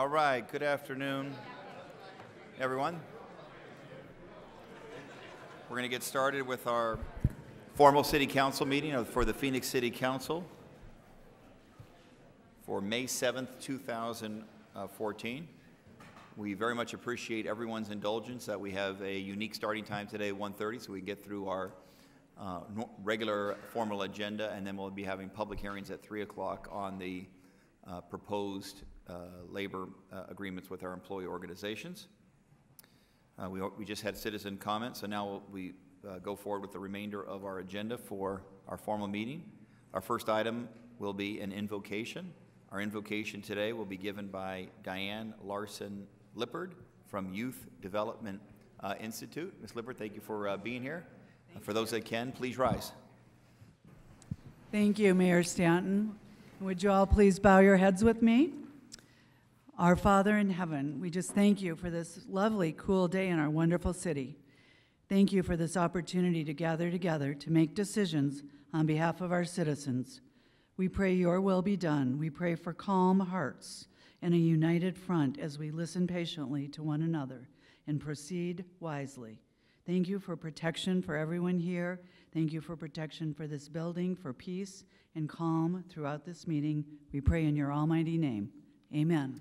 All right, good afternoon, everyone. We're going to get started with our formal City Council meeting for the Phoenix City Council for May 7th, 2014. We very much appreciate everyone's indulgence that we have a unique starting time today at 1:30 so we can get through our regular formal agenda, and then we'll be having public hearings at 3 o'clock on the proposed labor agreements with our employee organizations. We just had citizen comments, so now we go forward with the remainder of our agenda for our formal meeting. Our first item will be an invocation. Our invocation today will be given by Diane Larson Lippard from Youth Development Institute. Ms. Lippard, thank you for being here. For those that can, please rise. Thank you, Mayor Stanton. Would you all please bow your heads with me? Our Father in heaven, we just thank you for this lovely, cool day in our wonderful city. Thank you for this opportunity to gather together to make decisions on behalf of our citizens. We pray your will be done. We pray for calm hearts and a united front as we listen patiently to one another and proceed wisely. Thank you for protection for everyone here. Thank you for protection for this building, for peace and calm throughout this meeting. We pray in your almighty name. Amen.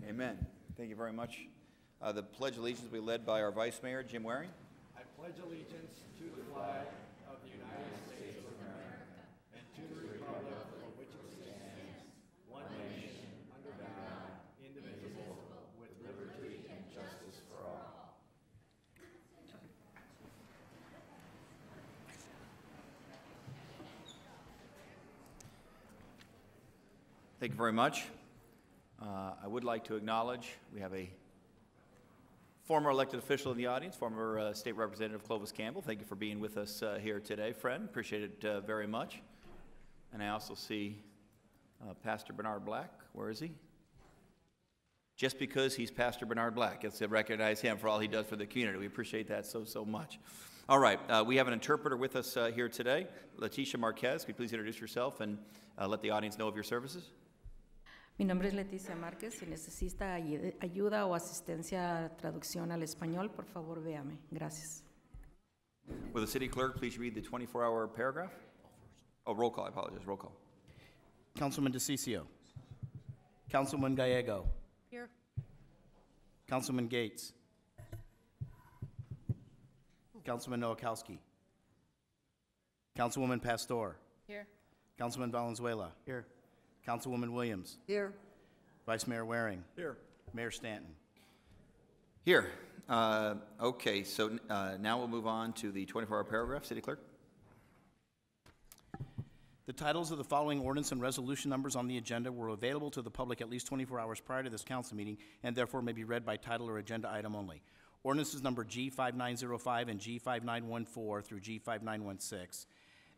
Amen. Thank you very much. The Pledge of Allegiance will be led by our Vice Mayor, Jim Waring. I pledge allegiance to the flag of the United States of America and to the republic for which it stands, one nation, under God, indivisible, with liberty and justice for all. Thank you very much. I would like to acknowledge we have a former elected official in the audience, former State Representative Clovis Campbell. Thank you for being with us here today, friend. Appreciate it very much. And I also see Pastor Bernard Black. Where is he? Just because he's Pastor Bernard Black, let's recognize him for all he does for the community. We appreciate that so much. All right, we have an interpreter with us here today. Leticia Marquez, could you please introduce yourself and let the audience know of your services? Mi nombre es Leticia Márquez. Si necesita ayuda o asistencia traducción al español, por favor, véame. Gracias. Will the city clerk please read the 24-hour paragraph? Oh, roll call. I apologize. Roll call. Councilman DeCiccio. Councilman Gallego. Here. Councilman Gates. Councilman Nowakowski. Councilwoman Pastor. Here. Councilman Valenzuela. Here. Councilwoman Williams. Here. Vice Mayor Waring. Here. Mayor Stanton. Here. Okay, so now we'll move on to the 24-hour paragraph. City clerk. The titles of the following ordinance and resolution numbers on the agenda were available to the public at least 24 hours prior to this council meeting and therefore may be read by title or agenda item only. Ordinances number G5905 and G5914 through G5916.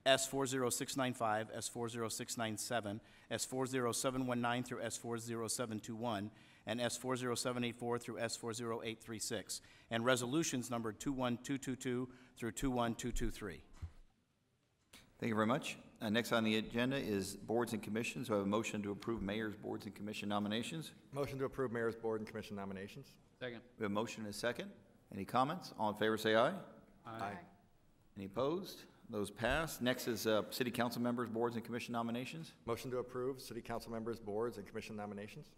S40695, S40697, S40719 through S40721, and S40784 through S40836, and resolutions numbered 21222 through 21223. Thank you very much. Next on the agenda is boards and commissions. We have a motion to approve mayor's boards and commission nominations. Motion to approve mayor's board and commission nominations. Second. We have a motion and a second. Any comments? All in favor say aye. Aye. Any opposed? Those pass. Next is city council members, boards and commission nominations. Motion to approve city council members, boards, and commission nominations.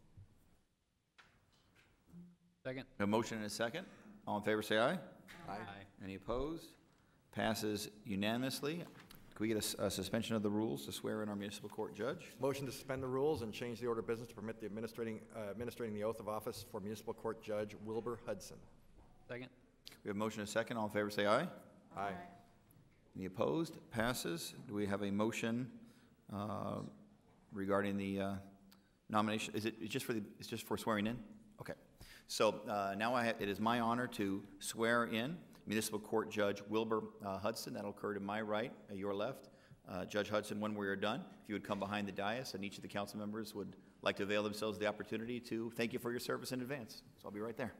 Second. A motion and a second. All in favor say aye. Aye. Any opposed? Passes unanimously. Can we get a suspension of the rules to swear in our municipal court judge? Motion to suspend the rules and change the order of business to permit the administrating the oath of office for municipal court judge Wilbur Hudson. Second. We have a motion and a second. All in favor say aye. Aye. Any opposed? Passes. Do we have a motion regarding the nomination? Is it just for swearing in? Okay. So now it is my honor to swear in Municipal Court Judge Wilbur Hudson. That'll occur to my right, your left. Judge Hudson, when we are done, if you would come behind the dais, and each of the council members would like to avail themselves of the opportunity to thank you for your service in advance. So I'll be right there.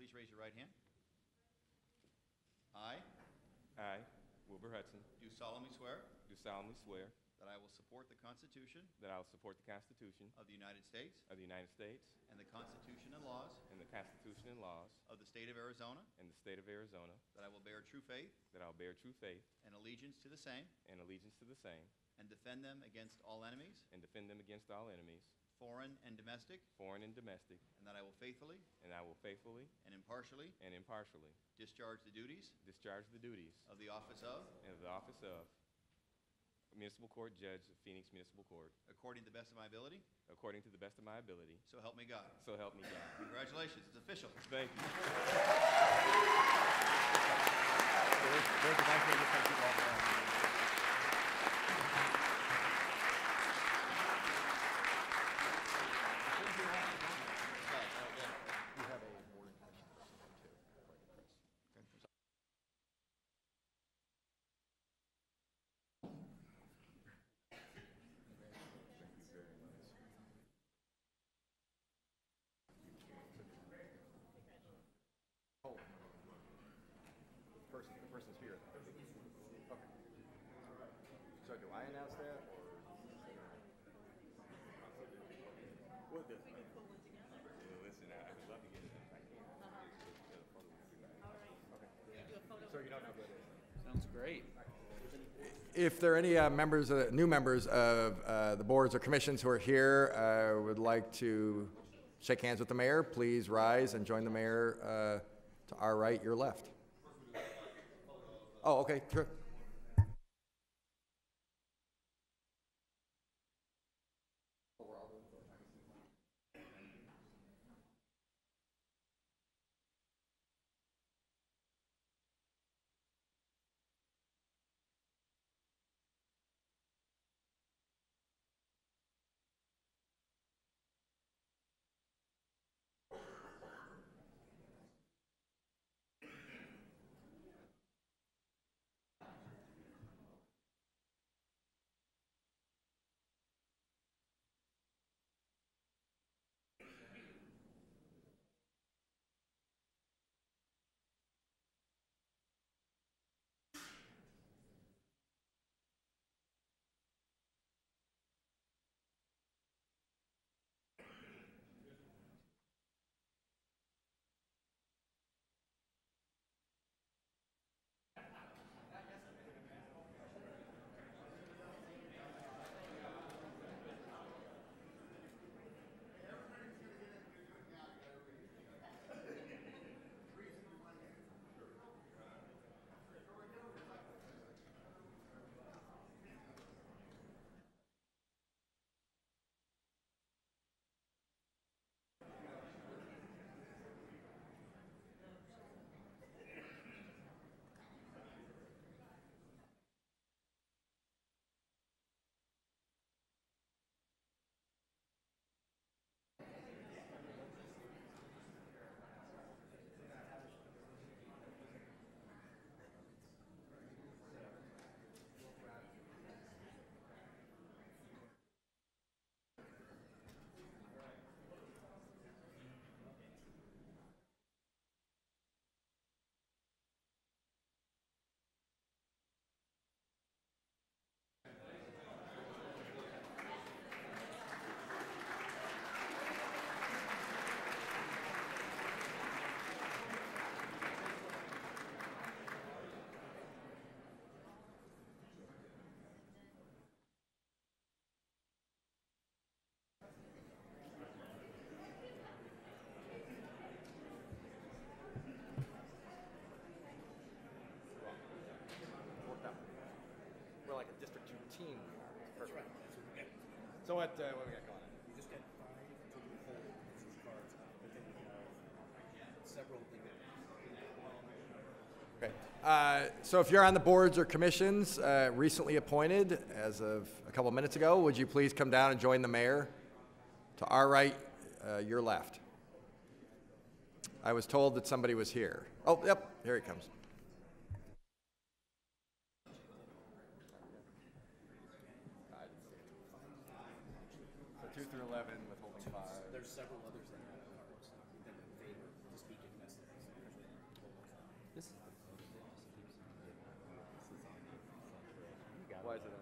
please raise your right hand. I I, Wilbur Hudson, do solemnly swear do solemnly swear that I will support the Constitution that I will support the Constitution of the United States of the United States and the Constitution and laws and the Constitution and laws of the state of Arizona, and the state of Arizona, that I will bear true faith that I will bear true faith and allegiance to the same and allegiance to the same, and defend them against all enemies, and defend them against all enemies, foreign and domestic, foreign and domestic, and that I will faithfully and I will faithfully and impartially and impartially discharge the duties discharge the duties of the office of, of the office of Municipal Court Judge of Phoenix Municipal Court, according to the best of my ability, according to the best of my ability, so help me God. so help me God. Congratulations, it's official. Thank you. The person's here. Okay. So do I announce that, or? What the? Listen, I would love to get it if I can. So you don't know who it is? Sounds great. If there are any members, new members of the boards or commissions who are here, would like to shake hands with the mayor, please rise and join the mayor to our right, your left. Oh, okay, sure. We're like a District 2 team. That's right. So what we got going on? We just got 5 total polls, cards, but then we have several Okay. So if you're on the boards or commissions recently appointed as of a couple minutes ago, would you please come down and join the mayor? To our right, your left. I was told that somebody was here. Oh, yep, here he comes. So 2 through 11, withholding 5. There's several others that have cards that in favor to speak in messages. Why is it on?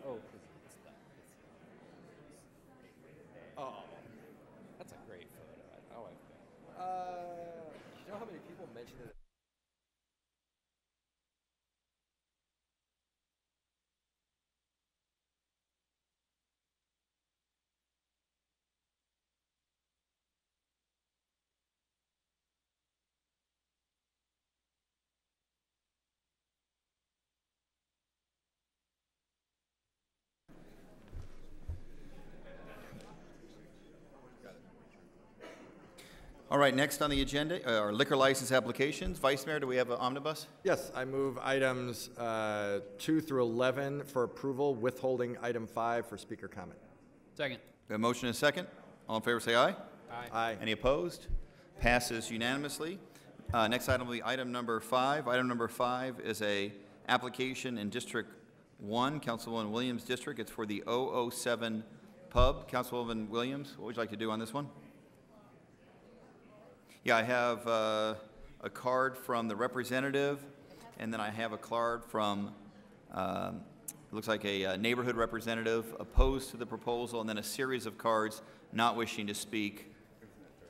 Oh, oh, that's a great photo. I like that. You know how many people mentioned it? All right, next on the agenda are liquor license applications. Vice Mayor, do we have an omnibus? Yes, I move items 2 through 11 for approval, withholding item 5 for speaker comment. Second. We have a motion and a second. All in favor, say aye. Aye. Any opposed? Passes unanimously. Next item will be item number 5. Item number 5 is a application in District 1, Councilwoman Williams District. It's for the 007 Pub. Councilwoman Williams, what would you like to do on this one? Yeah, I have a card from the representative, and then I have a card from, it looks like a neighborhood representative opposed to the proposal, and then a series of cards not wishing to speak.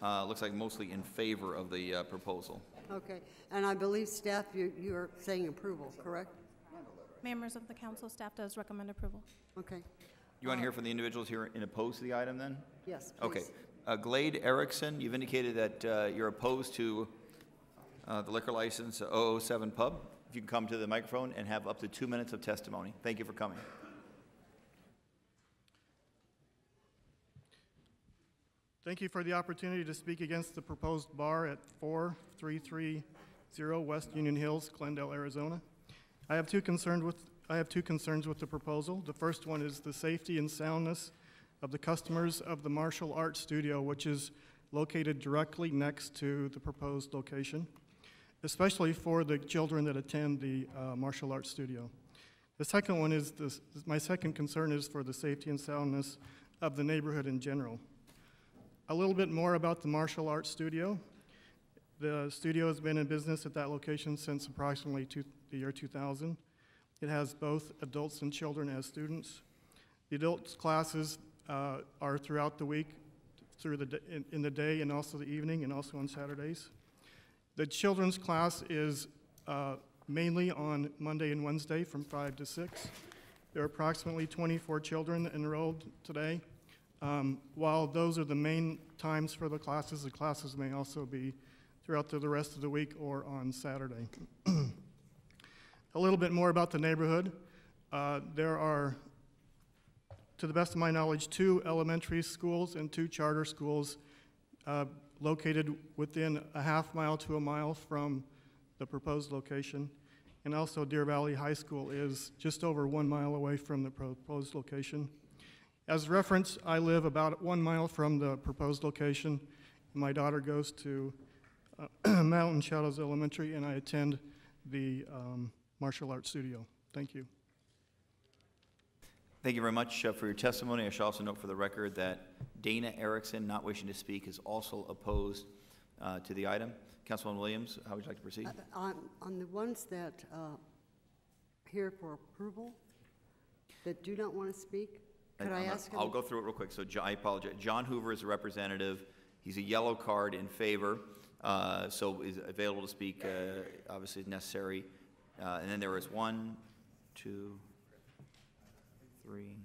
Looks like mostly in favor of the proposal. Okay, and I believe staff, you are saying approval, correct? Members of the council, staff does recommend approval. Okay, You want to hear from the individuals here in opposed to the item then? yes, please. Okay. Glade Erickson, you've indicated that you're opposed to the liquor license 007 Pub. If you can come to the microphone and have up to 2 minutes of testimony. Thank you for coming. Thank you for the opportunity to speak against the proposed bar at 4330 West Union Hills, Glendale, Arizona. I have two concerns with the proposal. The first one is the safety and soundness of the customers of the martial arts studio, which is located directly next to the proposed location, especially for the children that attend the martial arts studio. The second one is my second concern is for the safety and soundness of the neighborhood in general. A little bit more about the martial arts studio. The studio has been in business at that location since approximately the year 2000. It has both adults and children as students. The adults classes are throughout the week, in the day and also the evening and also on Saturdays. The children's class is mainly on Monday and Wednesday from 5 to 6. There are approximately 24 children enrolled today. While those are the main times for the classes may also be throughout the rest of the week or on Saturday. A little bit more about the neighborhood. There are, to the best of my knowledge, 2 elementary schools and 2 charter schools located within a half mile to a mile from the proposed location. And also Deer Valley High School is just over 1 mile away from the proposed location. As reference, I live about 1 mile from the proposed location. My daughter goes to Mountain Shadows Elementary, and I attend the martial arts studio. Thank you. Thank you very much for your testimony. I should also note for the record that Dana Erickson, not wishing to speak, is also opposed to the item. Councilwoman Williams, how would you like to proceed? On the ones that here for approval, that do not want to speak, could I ask? I'll go through it real quick. So I apologize. John Hoover is a representative. He's a yellow card in favor, so is available to speak, obviously necessary. And then there is 1, 2, 3,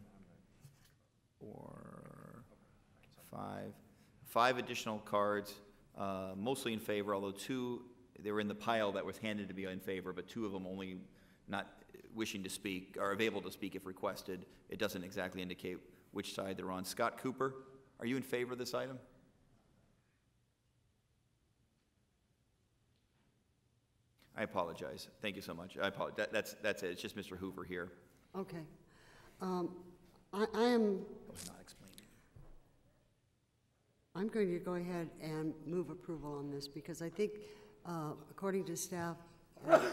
4, 5 additional cards, mostly in favor, although 2, they were in the pile that was handed to be in favor, but 2 of them only not wishing to speak, or available to speak if requested. It doesn't exactly indicate which side they're on. Scott Cooper, are you in favor of this item? I apologize. Thank you so much. I apologize. That's it. It's just Mr. Hoover here. Okay. I am. Not explained. I'm going to go ahead and move approval on this because I think, according to staff,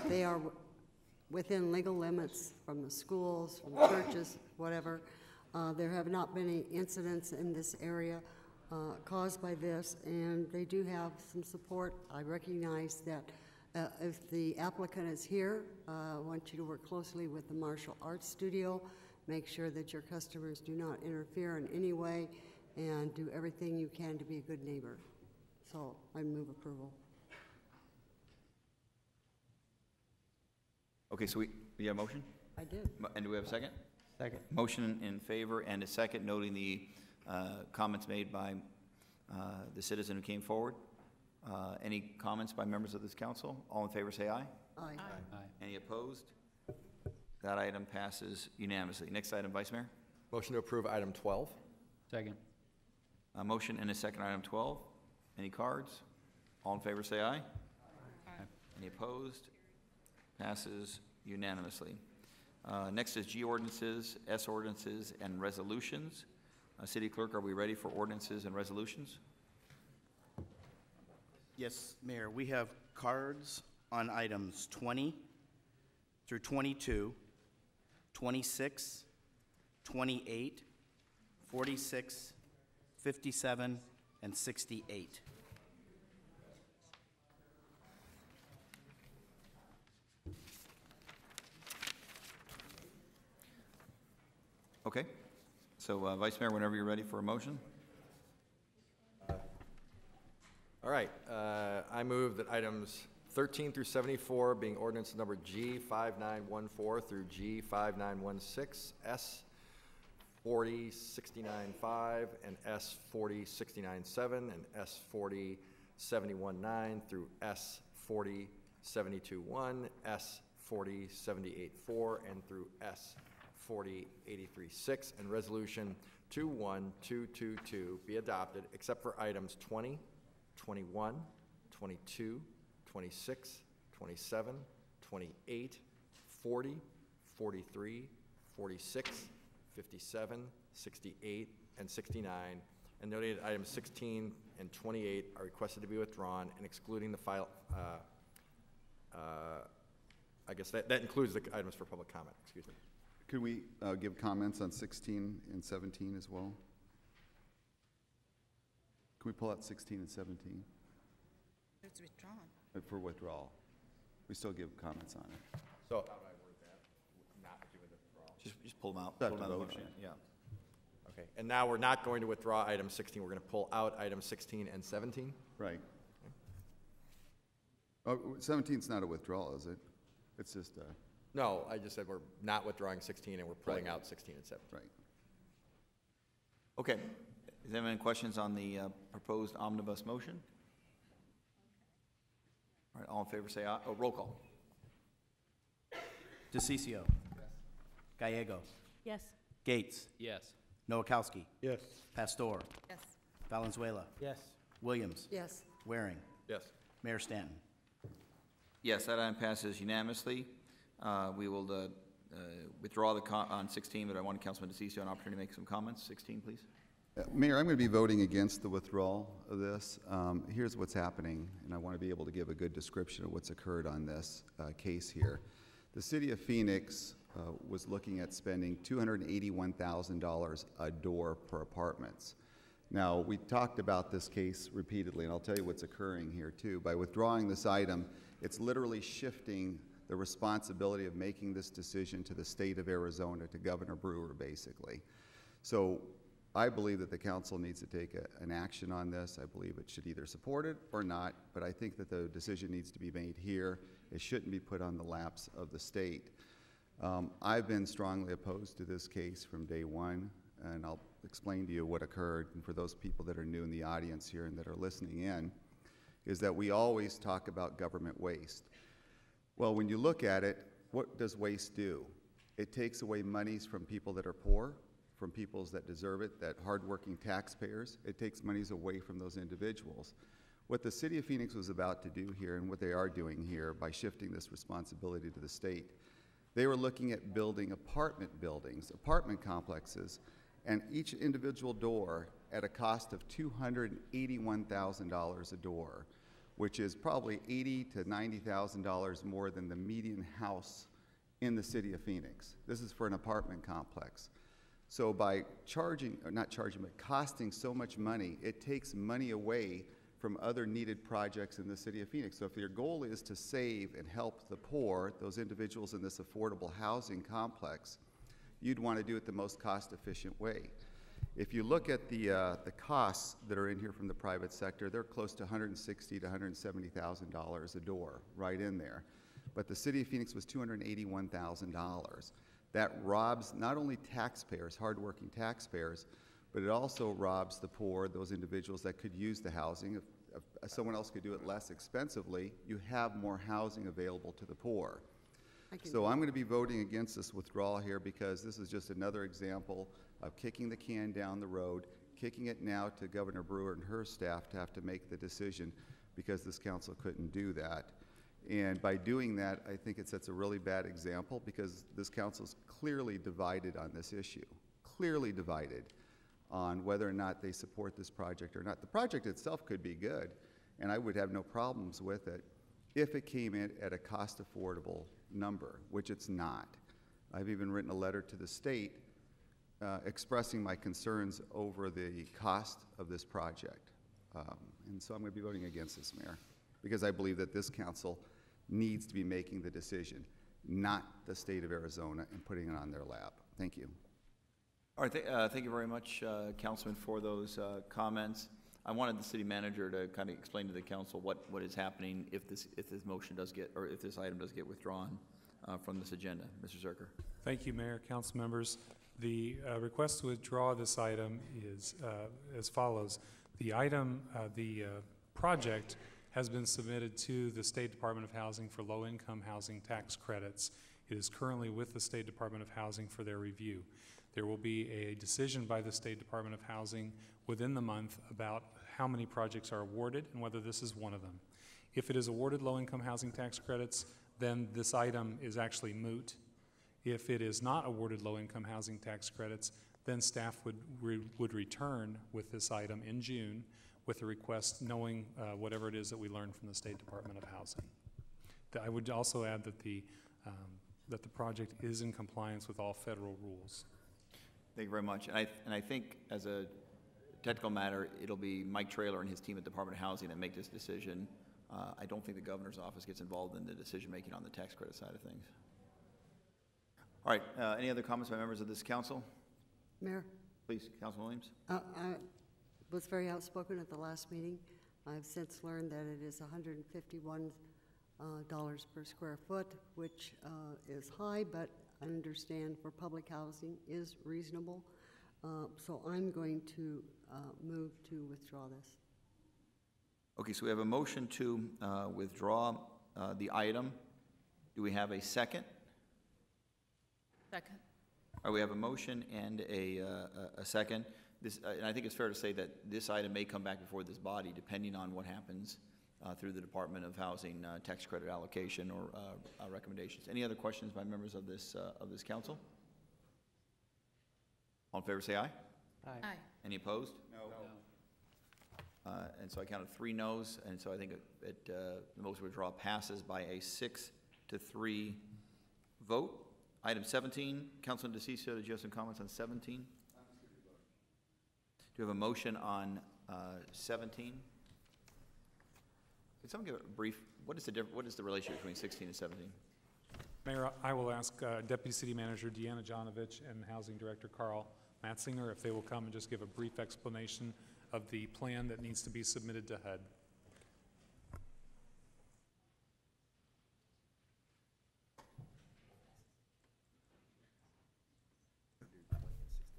they are within legal limits from the schools, from churches, whatever. There have not been any incidents in this area caused by this, and they do have some support. I recognize that If the applicant is here, I want you to work closely with the Martial Arts Studio. Make sure that your customers do not interfere in any way, and do everything you can to be a good neighbor. So I move approval. Okay, so we have a motion? I did. And do we have a second? Second. Motion in favor and a second, noting the comments made by the citizen who came forward. Any comments by members of this council? All in favor say aye. Aye. Any opposed? That item passes unanimously. Next item, Vice Mayor. Motion to approve item 12. Second. A motion and a second, item 12. Any cards? All in favor say aye. Any opposed? Passes unanimously. Next is G ordinances, S ordinances, and resolutions. City Clerk, are we ready for ordinances and resolutions? Yes, Mayor, we have cards on items 20 through 22, 26, 28, 46, 57, and 68. Okay. So, Vice Mayor, whenever you're ready for a motion. All right, I move that items 13 through 74, being ordinance number G5914 through G5916, S4069.5, and S4069.7, and S4071.9 through S4072.1, S4078.4, and through S4083.6, and resolution 21222 be adopted, except for items 20, 21, 22, 26, 27, 28, 40, 43, 46, 57, 68, and 69, and noting that items 16 and 28 are requested to be withdrawn, and excluding the file, I guess that includes the items for public comment, excuse me. Could we give comments on 16 and 17 as well? Can we pull out 16 and 17? It's withdrawn. For withdrawal. We still give comments on it. So, Just pull them out. Not Pull them to out of the vote. motion. Yeah. okay, and now we're not going to withdraw item 16, we're going to pull out items 16 and 17? Right. Oh, 17's not a withdrawal, is it? It's just, No, I just said we're not withdrawing 16 and we're pulling Right. out 16 and 17. right. Okay. Is there any questions on the proposed omnibus motion? All right, all in favor say aye. Oh, roll call. DeCiccio. Gallego. Yes. Gates. Yes. Noakowski. Yes. Pastor. Yes. Valenzuela. Yes. Williams. Yes. Waring. Yes. Mayor Stanton. Yes, that item passes unanimously. We will withdraw on 16, but I want Councilman DeCiccio an opportunity to make some comments. 16, please. Mayor, I'm going to be voting against the withdrawal of this. Here's what's happening, and I want to be able to give a good description of what's occurred on this case here. The city of Phoenix was looking at spending $281,000 a door per apartments. Now, we talked about this case repeatedly, and I'll tell you what's occurring here too. By withdrawing this item, it's literally shifting the responsibility of making this decision to the state of Arizona, to Governor Brewer, basically. So I believe that the council needs to take an action on this. I believe it should either support it or not, but I think that the decision needs to be made here. It shouldn't be put on the laps of the state. I've been strongly opposed to this case from day one, and I'll explain to you what occurred. And for those people that are new in the audience here and that are listening in, is that we always talk about government waste. Well, when you look at it, what does waste do? It takes away monies from people that are poor, from peoples that deserve it, that hardworking taxpayers. It takes monies away from those individuals. What the city of Phoenix was about to do here, and what they are doing here by shifting this responsibility to the state, they were looking at building apartment buildings, apartment complexes, and each individual door at a cost of $281,000 a door, which is probably $80,000 to $90,000 more than the median house in the city of Phoenix. This is for an apartment complex. So by charging, or not charging, but costing so much money, it takes money away from other needed projects in the city of Phoenix. So if your goal is to save and help the poor, those individuals in this affordable housing complex, you'd want to do it the most cost-efficient way. If you look at the costs that are in here from the private sector, they're close to $160,000 to $170,000 a door, right in there. But the city of Phoenix was $281,000. That robs not only taxpayers, hardworking taxpayers, but it also robs the poor, those individuals that could use the housing. If someone else could do it less expensively, you have more housing available to the poor. So I'm going to be voting against this withdrawal here because this is just another example of kicking the can down the road, kicking it now to Governor Brewer and her staff to have to make the decision because this council couldn't do that. And by doing that, I think it sets a really bad example because this council is clearly divided on this issue, clearly divided on whether or not they support this project or not. The project itself could be good, and I would have no problems with it if it came in at a cost-affordable number, which it's not. I've even written a letter to the state expressing my concerns over the cost of this project. And so I'm going to be voting against this, Mayor, because I believe that this council needs to be making the decision, not the state of Arizona, and putting it on their lap. Thank you. All right, thank you very much, Councilman, for those comments. I wanted the city manager to kind of explain to the council what is happening if this motion does get, or if this item does get withdrawn from this agenda. Mr. Zuercher. Thank you, Mayor, council members. The request to withdraw this item is as follows. The item, the project has been submitted to the State Department of Housing for low-income housing tax credits. It is currently with the State Department of Housing for their review. There will be a decision by the State Department of Housing within the month about how many projects are awarded and whether this is one of them. If it is awarded low-income housing tax credits, then this item is actually moot. If it is not awarded low-income housing tax credits, then staff would return with this item in June with a request knowing whatever it is that we learned from the State Department of Housing. I would also add that the project is in compliance with all federal rules. Thank you very much. And I think as a technical matter, it'll be Mike Traylor and his team at Department of Housing that make this decision. I don't think the governor's office gets involved in the decision-making on the tax credit side of things. All right, any other comments by members of this council? Mayor? Please, Councilman Williams. I was very outspoken at the last meeting. I've since learned that it is $151 per square foot, which is high, but I understand for public housing is reasonable. So I'm going to move to withdraw this. Okay, so we have a motion to withdraw the item. Do we have a second? Second. All right, we have a motion and a second. This, and I think it's fair to say that this item may come back before this body, depending on what happens through the Department of Housing tax credit allocation or recommendations. Any other questions by members of this council? All in favor, say aye. Aye. Any opposed? No. And so I counted 3 noes, and so I think the motion to withdraw passes by a 6-3 vote. Item 17, Councilman DeCiccio, did you have some comments on 17? Do you have a motion on 17? Could someone give a brief, what is the relationship between 16 and 17? Mayor, I will ask Deputy City Manager Deanna Jonovich and Housing Director Carl Matzinger if they will come and just give a brief explanation of the plan that needs to be submitted to HUD.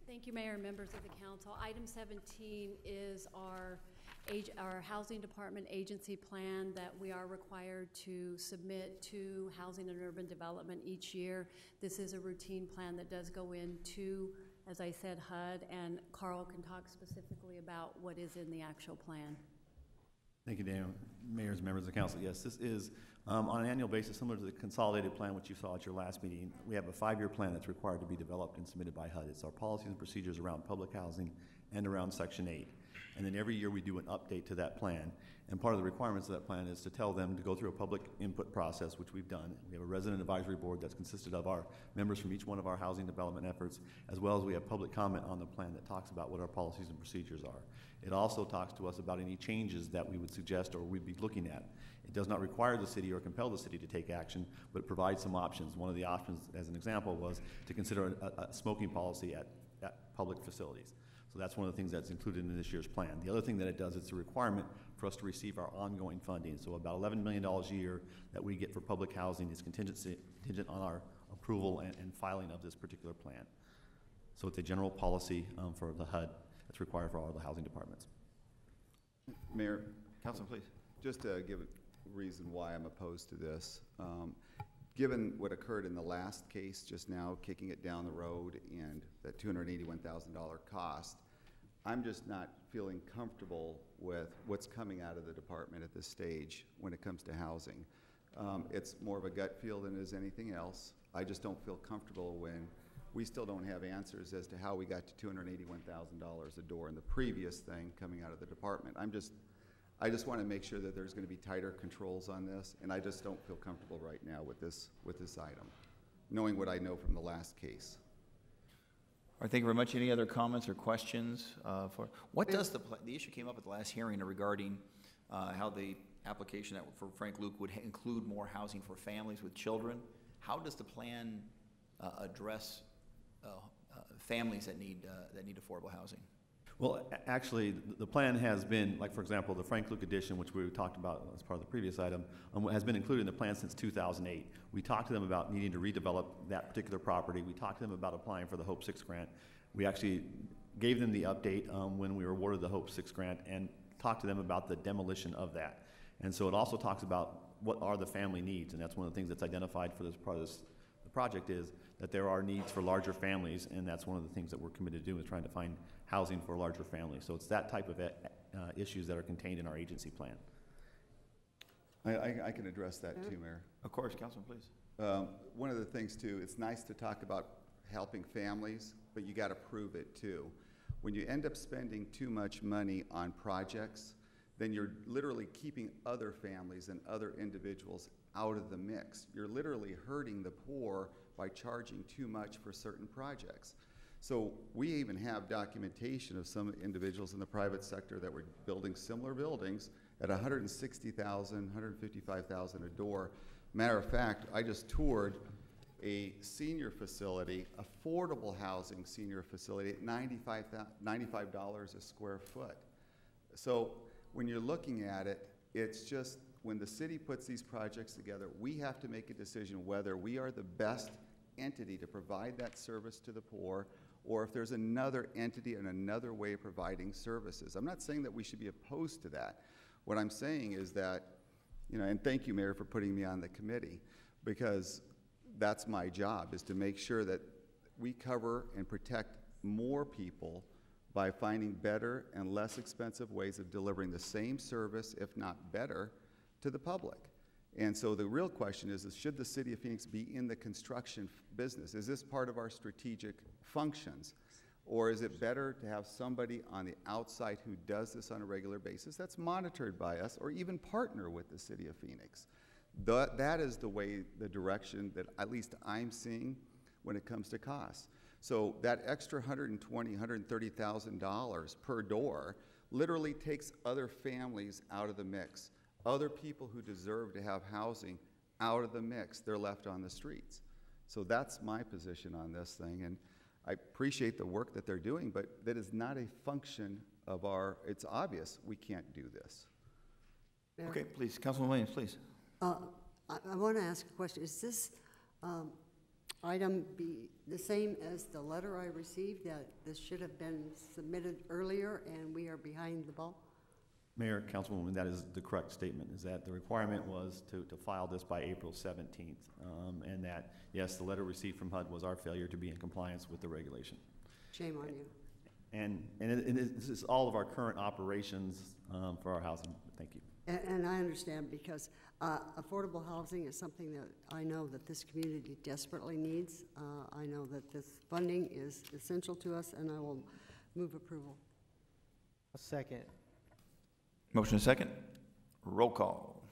Thank you, Mayor and members of the council. Item 17 is our housing department agency plan that we are required to submit to Housing and Urban Development each year. This is a routine plan that does go into, as I said, HUD, and Carl can talk specifically about what is in the actual plan. Thank you, Daniel. Mayors, members of the council. Yes, this is on an annual basis, similar to the consolidated plan which you saw at your last meeting. We have a 5-year plan that's required to be developed and submitted by HUD. It's our policies and procedures around public housing and around Section 8. And then every year we do an update to that plan. And part of the requirements of that plan is to tell them to go through a public input process, which we've done. We have a resident advisory board that's consisted of our members from each one of our housing development efforts, as well as we have public comment on the plan that talks about what our policies and procedures are. It also talks to us about any changes that we would suggest or we'd be looking at. It does not require the city or compel the city to take action, but it provides some options. One of the options, as an example, was to consider a smoking policy at public facilities. So that's one of the things that's included in this year's plan. The other thing that it does, it's a requirement for us to receive our ongoing funding. So about $11 million a year that we get for public housing is contingent on our approval and filing of this particular plan. So it's a general policy for the HUD that's required for all the housing departments. Mayor, Councilman, please. just to give a reason why I'm opposed to this. Given what occurred in the last case just now, kicking it down the road and that $281,000 cost, I'm just not feeling comfortable with what's coming out of the department at this stage when it comes to housing. It's more of a gut feel than it is anything else. I just don't feel comfortable when we still don't have answers as to how we got to $281,000 a door in the previous thing coming out of the department. I just want to make sure that there's going to be tighter controls on this, and I just don't feel comfortable right now with this item, knowing what I know from the last case. All right, thank you very much. Any other comments or questions? What does the issue came up at the last hearing regarding how the application for Frank Luke would include more housing for families with children. How does the plan address families that need affordable housing? Well, actually, the plan has been, like, for example, the Frank Luke edition, which we talked about as part of the previous item, has been included in the plan since 2008. We talked to them about needing to redevelop that particular property. We talked to them about applying for the Hope 6 grant. We actually gave them the update when we were awarded the Hope 6 grant and talked to them about the demolition of that. And so it also talks about what are the family needs, and that's one of the things that's identified for this part of the project is that there are needs for larger families, and that's one of the things that we're committed to do is trying to find housing for larger families. So it's that type of issues that are contained in our agency plan. I can address that too, Mayor. Of course, Councilman, please. One of the things too, it's nice to talk about helping families, but you got to prove it too. When you end up spending too much money on projects, then you're literally keeping other families and other individuals out of the mix. You're literally hurting the poor by charging too much for certain projects. So we even have documentation of some individuals in the private sector that were building similar buildings at $160,000, $155,000 a door. Matter of fact, I just toured a senior facility, affordable housing senior facility at $95 a square foot. So when you're looking at it, it's just when the city puts these projects together, we have to make a decision whether we are the best entity to provide that service to the poor, or if there's another entity and another way of providing services. I'm not saying that we should be opposed to that. What I'm saying is that, and thank you, Mayor, for putting me on the committee, because that's my job, is to make sure that we cover and protect more people by finding better and less expensive ways of delivering the same service, if not better, to the public. And so the real question is should the City of Phoenix be in the construction business? Is this part of our strategic functions? Or is it better to have somebody on the outside who does this on a regular basis that's monitored by us, or even partner with the City of Phoenix? That is the direction that at least I'm seeing when it comes to costs. So that extra $120,000, $130,000 per door literally takes other families out of the mix. Other people who deserve to have housing out of the mix, they're left on the streets. So that's my position on this thing, and I appreciate the work that they're doing, but that is not a function of it's obvious we can't do this. Mayor? Okay, please, Councilman Williams, please. I want to ask a question. Is this item be the same as the letter I received, that this should have been submitted earlier and we are behind the ball? Mayor, Councilwoman, that is the correct statement, is that the requirement was to file this by April 17th, and that, yes, the letter received from HUD was our failure to be in compliance with the regulation. Shame on you. And this is all of our current operations for our housing. Thank you. And I understand, because affordable housing is something that I know that this community desperately needs. I know that this funding is essential to us, and I will move approval. A second. Motion and second. Roll call.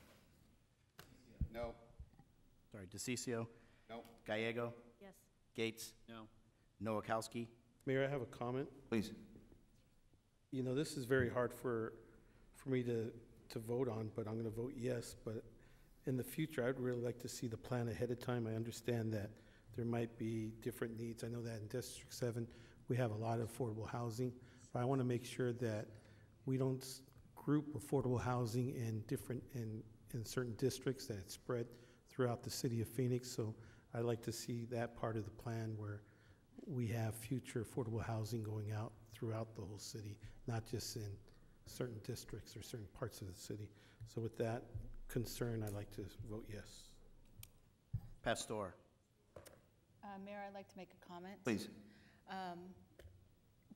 No. Sorry, DeCiccio. No. Gallego. Yes. Gates. No. Noakowski. Mayor, I have a comment. Please. You know, this is very hard for me to vote on, but I'm going to vote yes. But in the future, I'd really like to see the plan ahead of time. I understand that there might be different needs. I know that in District 7, we have a lot of affordable housing, but I want to make sure that we don't group affordable housing in certain districts, that it's spread throughout the city of Phoenix. So I'd like to see that part of the plan where we have future affordable housing going out throughout the whole city, not just in certain districts or certain parts of the city. So with that concern, I'd like to vote yes. Pastor. Mayor, I'd like to make a comment. Please.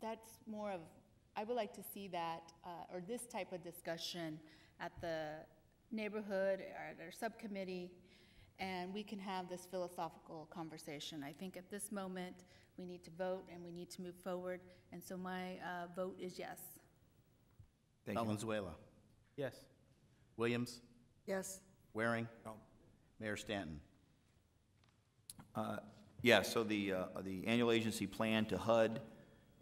That's more of, I would like to see that, or this type of discussion at the neighborhood or at our subcommittee, and we can have this philosophical conversation. I think at this moment, we need to vote and we need to move forward, and so my vote is yes. Thank you. Valenzuela. Yes. Williams. Yes. Waring. No. Mayor Stanton. Yes, so the annual agency plan to HUD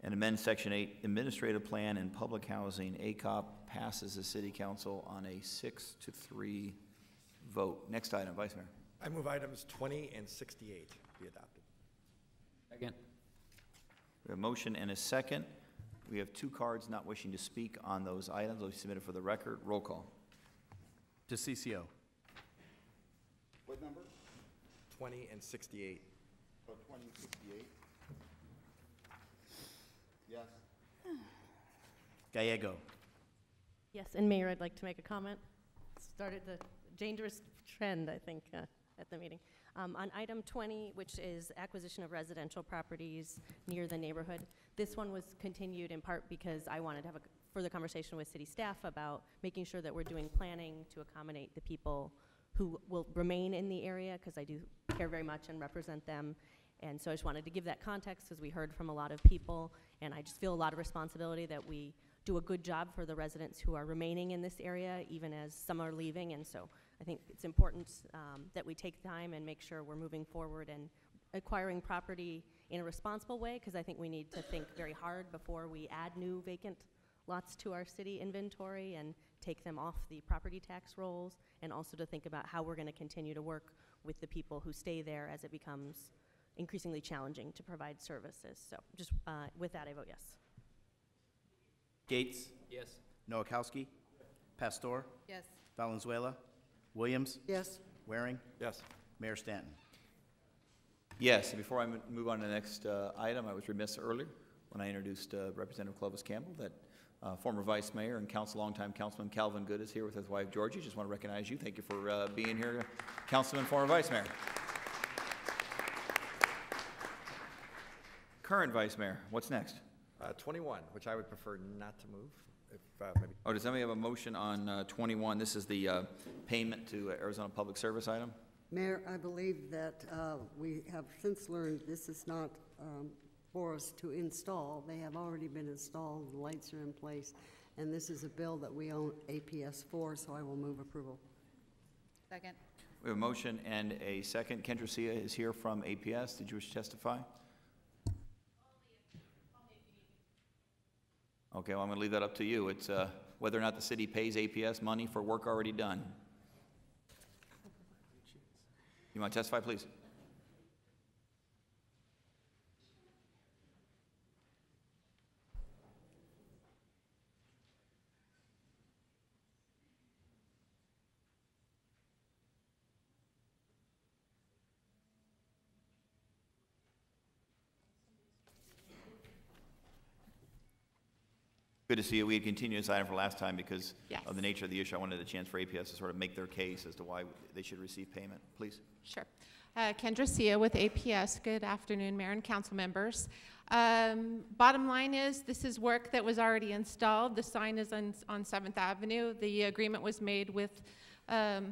and amend Section 8 Administrative Plan and Public Housing, ACOP, passes the City Council on a 6-3 vote. Next item, Vice Mayor. I move items 20 and 68 be adopted. Second. We have a motion and a second. We have two cards not wishing to speak on those items. They'll be submitted for the record. Roll call. DeCiccio. What number? 20 and 68. Oh, 2068. Yes. Gallego. Yes, and Mayor, I'd like to make a comment. Started the dangerous trend, I think, at the meeting. On item 20, which is acquisition of residential properties near the neighborhood, this one was continued in part because I wanted to have a further conversation with city staff about making sure that we're doing planning to accommodate the people who will remain in the area, because I do care very much and represent them. And so I just wanted to give that context, because we heard from a lot of people, and I just feel a lot of responsibility that we do a good job for the residents who are remaining in this area, even as some are leaving. And so I think it's important that we take time and make sure we're moving forward and acquiring property in a responsible way, because I think we need to think very hard before we add new vacant lots to our city inventory and take them off the property tax rolls, and also to think about how we're going to continue to work with the people who stay there as it becomes increasingly challenging to provide services. So just with that, I vote yes. Gates. Yes. Noakowski. Pastor. Yes. Valenzuela. Williams. Yes. Waring. Yes. Mayor Stanton. Yes, and before I move on to the next item, I was remiss earlier when I introduced Representative Clovis Campbell that former Vice Mayor and longtime Councilman Calvin Good is here with his wife Georgie. Just want to recognize you. Thank you for being here, Councilman, former Vice Mayor. Current Vice Mayor, what's next? 21, which I would prefer not to move. If maybe. Oh, does anybody have a motion on 21? This is the payment to Arizona Public Service item. Mayor, I believe that we have since learned this is not for us to install. They have already been installed, the lights are in place, and this is a bill that we own APS for, so I will move approval. Second. We have a motion and a second. Kendra Sia is here from APS. Did you wish to testify? Okay, well, I'm going to leave that up to you. It's whether or not the city pays APS money for work already done. You want to testify, please? Good to see you. We had continued this item for last time because of the nature of the issue. I wanted a chance for APS to sort of make their case as to why they should receive payment. Please. Sure. Kendra Sia with APS. Good afternoon, Mayor and Council members. Bottom line is this is work that was already installed. The sign is on 7th Avenue. The agreement was made with the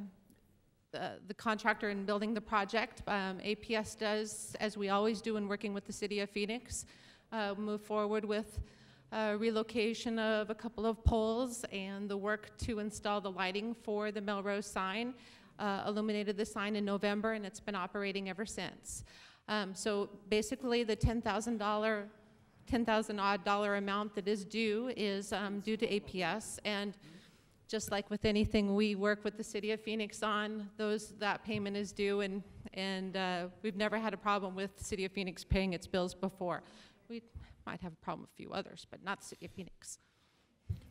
contractor in building the project. APS does, as we always do in working with the City of Phoenix, move forward with relocation of a couple of poles, and the work to install the lighting for the Melrose sign. Illuminated the sign in November, and it's been operating ever since. So basically, the $10,000 odd amount that is due due to APS, and just like with anything we work with the City of Phoenix on, that payment is due, and we've never had a problem with the City of Phoenix paying its bills before. We might have a problem with a few others, but not the City of Phoenix.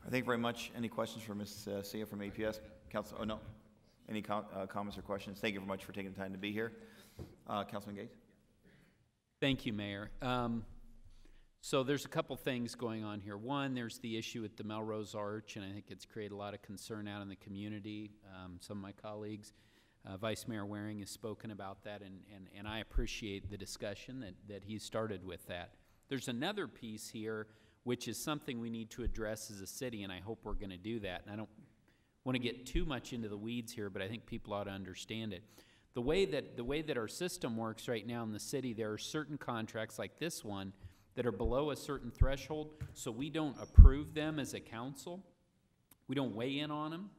Thank you very much. Any questions for Ms. Sia from APS? Council, oh no. Any comments or questions? Thank you very much for taking the time to be here. Councilman Gates? Thank you, Mayor. So there's a couple things going on here. One, there's the issue with the Melrose Arch, and I think it's created a lot of concern out in the community. Some of my colleagues, Vice Mayor Waring has spoken about that, and I appreciate the discussion that he started with that. There's another piece here, which is something we need to address as a city, and I hope we're going to do that. And I don't want to get too much into the weeds here, but I think people ought to understand it. The way that our system works right now in the city, there are certain contracts like this one that are below a certain threshold, so we don't approve them as a council. We don't weigh in on them.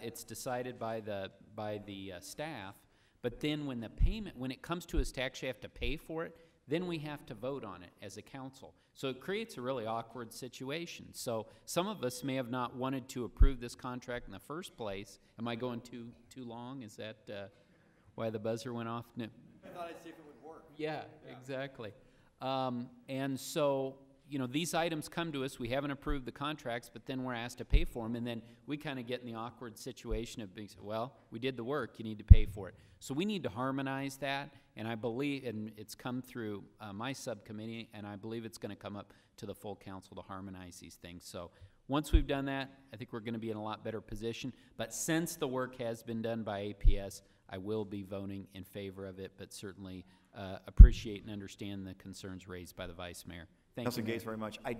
It's decided by the staff. But then when it comes to us to actually have to pay for it, then we have to vote on it as a council. So it creates a really awkward situation. So some of us may have not wanted to approve this contract in the first place. Am I going too long? Is that why the buzzer went off? No. I thought I'd see if it would work. Yeah, exactly. And so, you know, these items come to us, we haven't approved the contracts, but then we're asked to pay for them, and then we kind of get in the awkward situation of being, well, we did the work, you need to pay for it. So we need to harmonize that, and I believe, and it's come through my subcommittee, and I believe it's going to come up to the full council to harmonize these things. So once we've done that, I think we're going to be in a lot better position. But since the work has been done by APS, I will be voting in favor of it, but certainly appreciate and understand the concerns raised by the Vice Mayor. Thank Councilor you. Gates, very much. I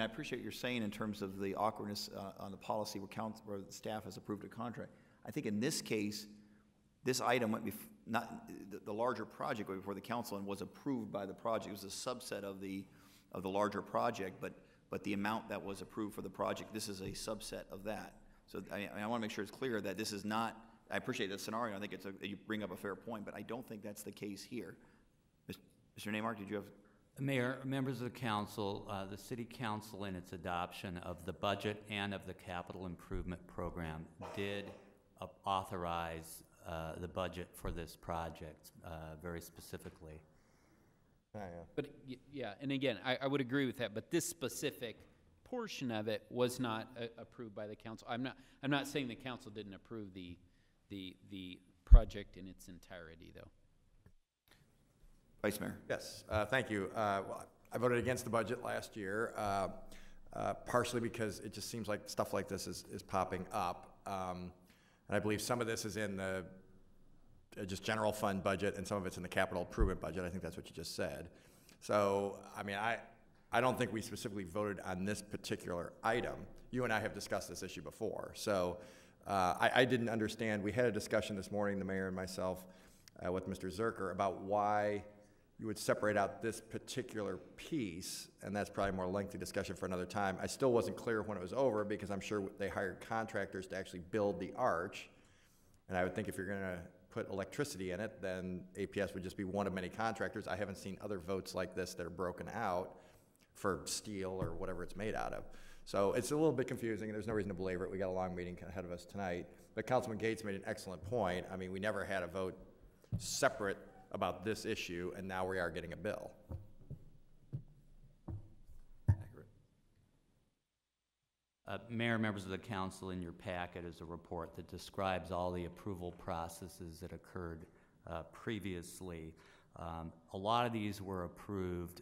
appreciate what you're saying in terms of the awkwardness on the policy where the staff has approved a contract. I think in this case, this item went the larger project went before the council and was approved by the project. It was a subset of the larger project, but the amount that was approved for the project, this is a subset of that. So I want to make sure it's clear that this is not. I appreciate that scenario. I think you bring up a fair point, but I don't think that's the case here. Mr. Neymark, did you have? Mayor, members of the council, the City Council in its adoption of the budget and of the capital improvement program did authorize the budget for this project very specifically. But yeah, and again, I would agree with that, but this specific portion of it was not approved by the council. I'm not saying the council didn't approve the project in its entirety, though. Vice Mayor. Yes, thank you. Well, I voted against the budget last year, partially because it just seems like stuff like this is popping up. And I believe some of this is in the just general fund budget, and some of it's in the capital improvement budget. I think that's what you just said. So, I mean, I don't think we specifically voted on this particular item. You and I have discussed this issue before. So I didn't understand. We had a discussion this morning, the mayor and myself, with Mr. Zerker, about why you would separate out this particular piece, and that's probably a more lengthy discussion for another time. I still wasn't clear when it was over, because I'm sure they hired contractors to actually build the arch, and I would think if you're going to put electricity in it, then APS would just be one of many contractors. I haven't seen other votes like this that are broken out for steel or whatever it's made out of. So it's a little bit confusing, and there's no reason to belabor it. We got a long meeting ahead of us tonight. But Councilman Gates made an excellent point. I mean, we never had a vote separate about this issue, and now we are getting a bill. Mayor, members of the council, in your packet is a report that describes all the approval processes that occurred previously. A lot of these were approved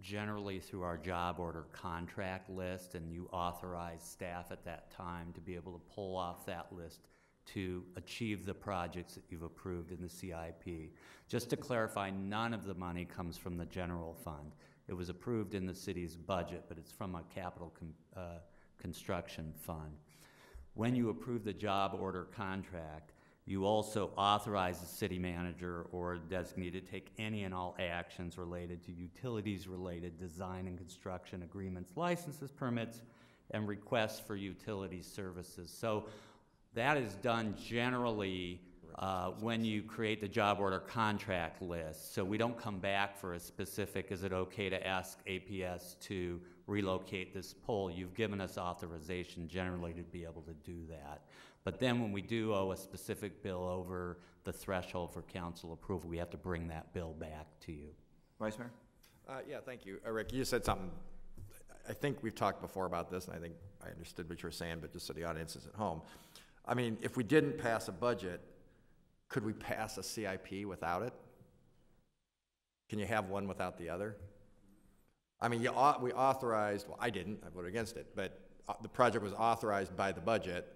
generally through our job order contract list, and you authorized staff at that time to be able to pull off that list to achieve the projects that you've approved in the CIP. Just to clarify, none of the money comes from the general fund. It was approved in the city's budget, but it's from a capital construction fund. When you approve the job order contract, You also authorize the city manager or designee to take any and all actions related to utilities-related design and construction agreements, licenses, permits, and requests for utility services. So that is done generally when you create the job order contract list. So we don't come back for a specific, is it okay to ask APS to relocate this pole? You've given us authorization generally to be able to do that. But then when we do owe a specific bill over the threshold for council approval, we have to bring that bill back to you. Vice Mayor? Yeah, thank you. Rick, you said something, I think we've talked before about this, and I think I understood what you were saying, but just so the audience is at home. I mean, if we didn't pass a budget, could we pass a CIP without it? Can you have one without the other? I mean, we authorized, well, I didn't, I voted against it, but the project was authorized by the budget,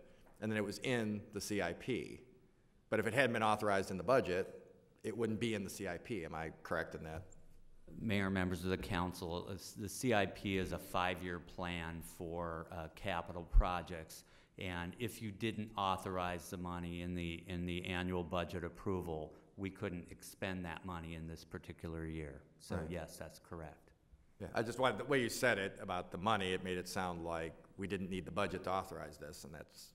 and then it was in the CIP. But if it hadn't been authorized in the budget, it wouldn't be in the CIP. Am I correct in that? Mayor, members of the council, the CIP is a 5-year plan for capital projects. And if you didn't authorize the money in the annual budget approval, we couldn't expend that money in this particular year. So Right. yes, that's correct. Yeah, I just wanted, the way you said it about the money, it made it sound like we didn't need the budget to authorize this, and that's,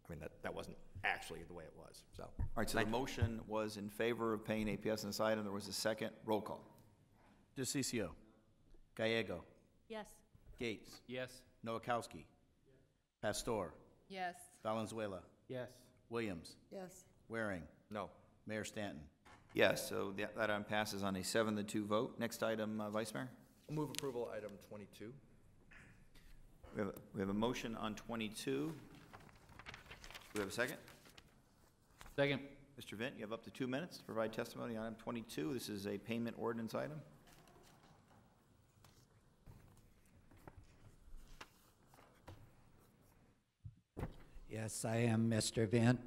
I mean, that wasn't actually the way it was, so. All right, so the motion was in favor of paying APS on this item. There was a second. Roll call. DeCiccio. Gallego. Yes. Gates. Yes. Noakowski. Pastor. Yes. Valenzuela. Yes. Williams. Yes. Waring. No. Mayor Stanton. Yes, so that item passes on a 7-2 vote. Next item, Vice Mayor? Move approval, item 22. We have a motion on 22. Do we have a second? Second. Mr. Vint, you have up to 2 minutes to provide testimony on item 22. This is a payment ordinance item. Yes, I am Mr. Vint,